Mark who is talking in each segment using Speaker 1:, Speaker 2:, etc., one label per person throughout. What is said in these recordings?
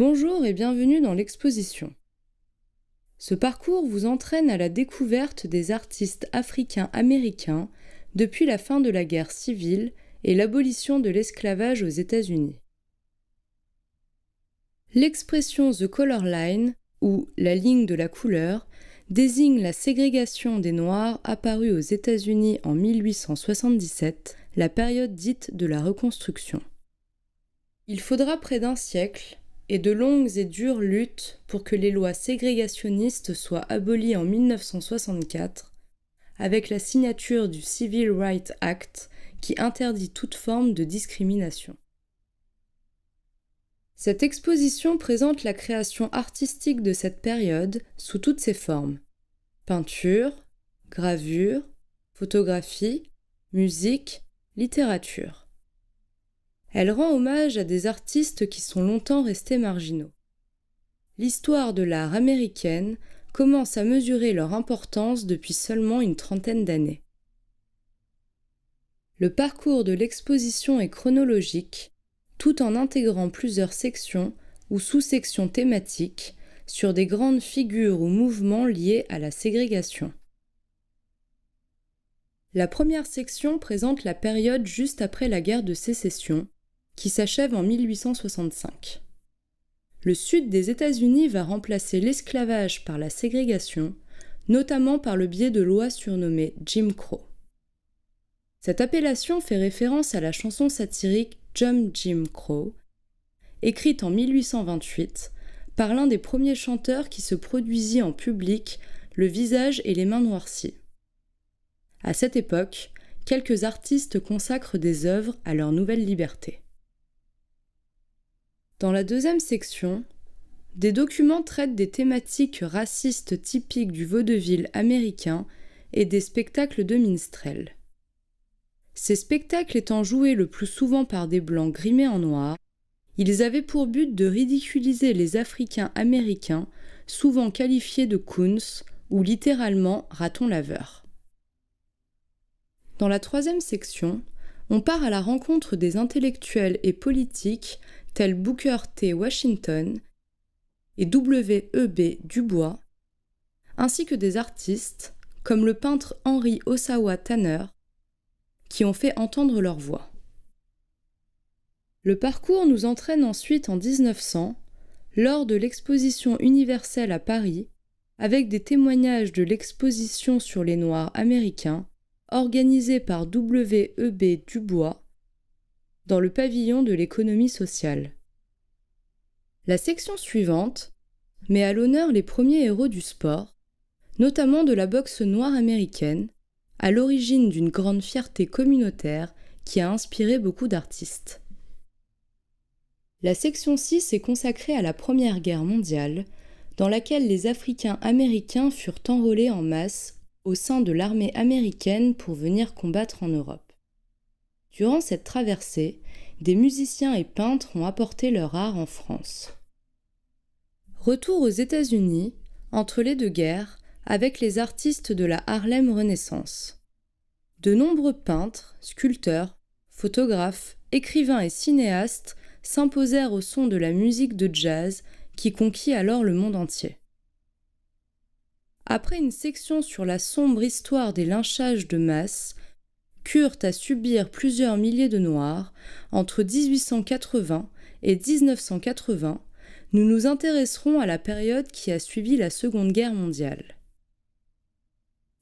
Speaker 1: Bonjour et bienvenue dans l'exposition. Ce parcours vous entraîne à la découverte des artistes africains-américains depuis la fin de la guerre civile et l'abolition de l'esclavage aux États-Unis. L'expression The Color Line, ou la ligne de la couleur, désigne la ségrégation des Noirs apparue aux États-Unis en 1877, la période dite de la Reconstruction. Il faudra près d'un siècle et de longues et dures luttes pour que les lois ségrégationnistes soient abolies en 1964, avec la signature du Civil Rights Act qui interdit toute forme de discrimination. Cette exposition présente la création artistique de cette période sous toutes ses formes: peinture, gravure, photographie, musique, littérature. Elle rend hommage à des artistes qui sont longtemps restés marginaux. L'histoire de l'art américaine commence à mesurer leur importance depuis seulement une trentaine d'années. Le parcours de l'exposition est chronologique, tout en intégrant plusieurs sections ou sous-sections thématiques sur des grandes figures ou mouvements liés à la ségrégation. La première section présente la période juste après la guerre de Sécession, qui s'achève en 1865. Le sud des États-Unis va remplacer l'esclavage par la ségrégation, notamment par le biais de lois surnommées Jim Crow. Cette appellation fait référence à la chanson satirique Jim Crow, écrite en 1828 par l'un des premiers chanteurs qui se produisit en public, le visage et les mains noircies. À cette époque, quelques artistes consacrent des œuvres à leur nouvelle liberté. Dans la deuxième section, des documents traitent des thématiques racistes typiques du vaudeville américain et des spectacles de minstrels. Ces spectacles étant joués le plus souvent par des blancs grimés en noir, ils avaient pour but de ridiculiser les Africains américains, souvent qualifiés de coons ou littéralement ratons laveurs. Dans la troisième section, on part à la rencontre des intellectuels et politiques tels Booker T. Washington et W.E.B. Du Bois, ainsi que des artistes comme le peintre Henry Ossawa Tanner, qui ont fait entendre leur voix. Le parcours nous entraîne ensuite en 1900, lors de l'exposition universelle à Paris, avec des témoignages de l'exposition sur les Noirs américains, organisée par W.E.B. Du Bois, dans le pavillon de l'économie sociale. La section suivante met à l'honneur les premiers héros du sport, notamment de la boxe noire américaine, à l'origine d'une grande fierté communautaire qui a inspiré beaucoup d'artistes. La section 6 est consacrée à la Première Guerre mondiale, dans laquelle les Africains américains furent enrôlés en masse au sein de l'armée américaine pour venir combattre en Europe. Durant cette traversée, des musiciens et peintres ont apporté leur art en France. Retour aux États-Unis, entre les deux guerres, avec les artistes de la Harlem Renaissance. De nombreux peintres, sculpteurs, photographes, écrivains et cinéastes s'imposèrent au son de la musique de jazz qui conquit alors le monde entier. Après une section sur la sombre histoire des lynchages de masse, qu'eurent à subir plusieurs milliers de Noirs, entre 1880 et 1980, nous nous intéresserons à la période qui a suivi la Seconde Guerre mondiale.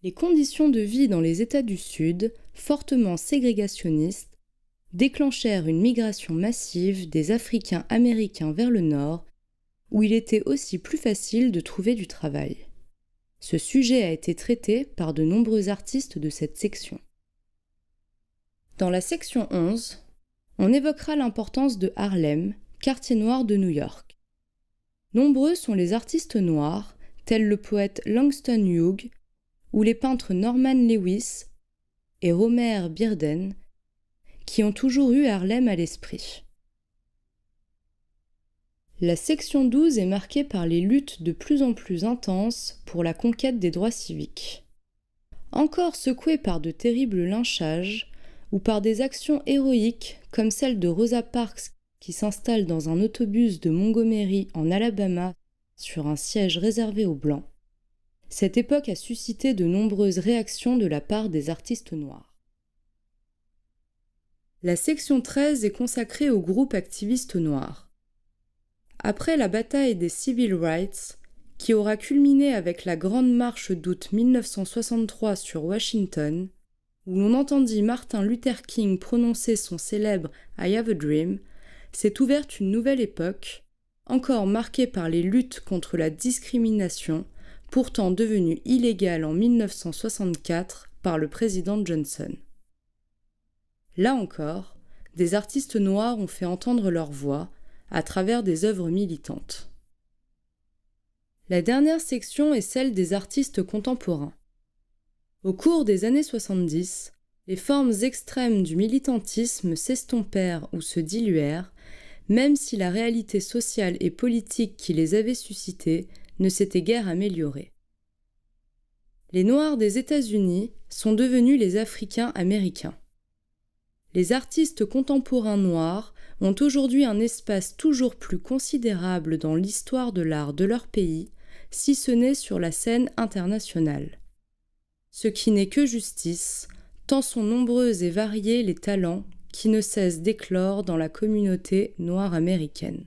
Speaker 1: Les conditions de vie dans les États du Sud, fortement ségrégationnistes, déclenchèrent une migration massive des Africains américains vers le Nord, où il était aussi plus facile de trouver du travail. Ce sujet a été traité par de nombreux artistes de cette section. Dans la section 11, on évoquera l'importance de Harlem, quartier noir de New York. Nombreux sont les artistes noirs, tels le poète Langston Hughes ou les peintres Norman Lewis et Romer Bearden, qui ont toujours eu Harlem à l'esprit. La section 12 est marquée par les luttes de plus en plus intenses pour la conquête des droits civiques. Encore secouée par de terribles lynchages ou par des actions héroïques comme celle de Rosa Parks qui s'installe dans un autobus de Montgomery en Alabama sur un siège réservé aux Blancs, cette époque a suscité de nombreuses réactions de la part des artistes noirs. La section 13 est consacrée aux groupes activistes noirs. Après la bataille des Civil Rights, qui aura culminé avec la Grande Marche d'août 1963 sur Washington, où l'on entendit Martin Luther King prononcer son célèbre « I have a dream », s'est ouverte une nouvelle époque, encore marquée par les luttes contre la discrimination, pourtant devenue illégale en 1964 par le président Johnson. Là encore, des artistes noirs ont fait entendre leur voix à travers des œuvres militantes. La dernière section est celle des artistes contemporains. Au cours des années 70, les formes extrêmes du militantisme s'estompèrent ou se diluèrent, même si la réalité sociale et politique qui les avait suscités ne s'était guère améliorée. Les Noirs des États-Unis sont devenus les Africains américains. Les artistes contemporains noirs ont aujourd'hui un espace toujours plus considérable dans l'histoire de l'art de leur pays, si ce n'est sur la scène internationale. Ce qui n'est que justice, tant sont nombreux et variés les talents qui ne cessent d'éclore dans la communauté noire américaine.